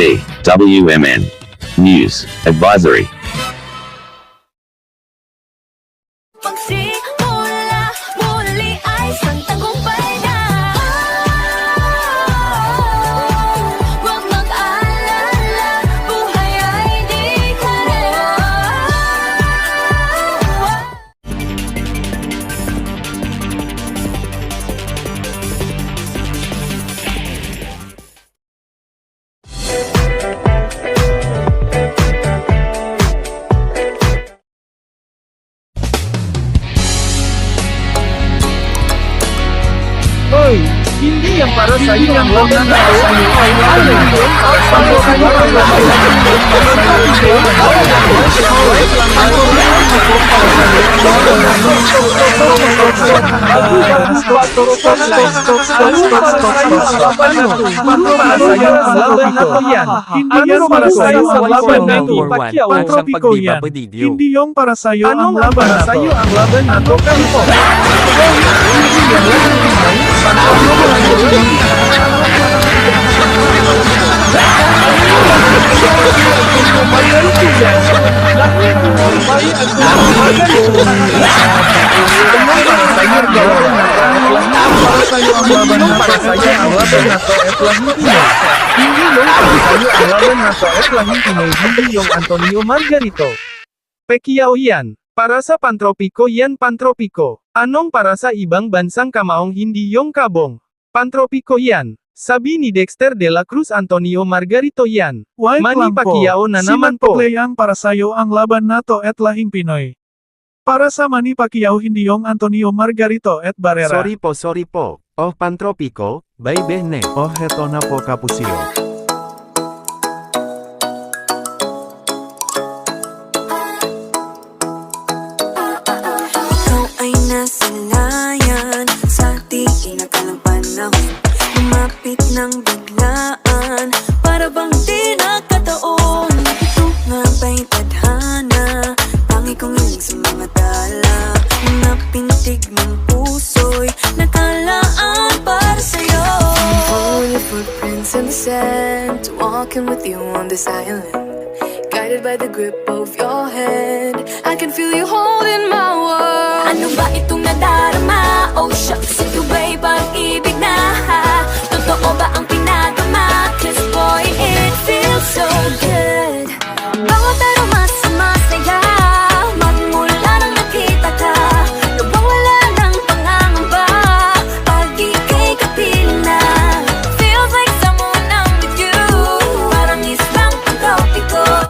D, WMN. News, Advisory. Pagsimula muli ay isang tagumpay na. Huwag mag-alala, buhay ay di karera. Hoy, hindi yan para sa iyo ang laban na sa iyo ay laban na para sa iyo ang laban na hindi yung para sa iyo ang laban na to. Ang laban na to kalpo. Hindi yung Antonio Margarito. Pekyaw yan. Para sa pantropiko yan pantropiko. Anong para sa ibang bansang kamaong hindi yung kabong? Pantropiko yan. Sabi ni Dexter de la Cruz Antonio Margarito yan. Manny Pacquiao na naman po. Sinat para sayo ang laban nato at lahing Pinoy. Para sa Manny Pacquiao hindi yung Antonio Margarito at Barrera. Sorry po. Oh pantropiko, bay bene. Oh heto na po Kapusio. Ikaw ay nasanayan sa di inakalang panahon. Lumapit ng biglaan, para bang di nakataon. Ito nga ba'y tadhana, tangi kong iling sa mga tala. Mga pintig ng puso'y nakalaan para sa'yo. Follow your footprints in the sand, walking with you on this island. Guided by the grip of your hand, I can feel you holding my world. Ano ba itong nadarama? Oh shucks, ito ba'y pag-ibig na? Totoo ba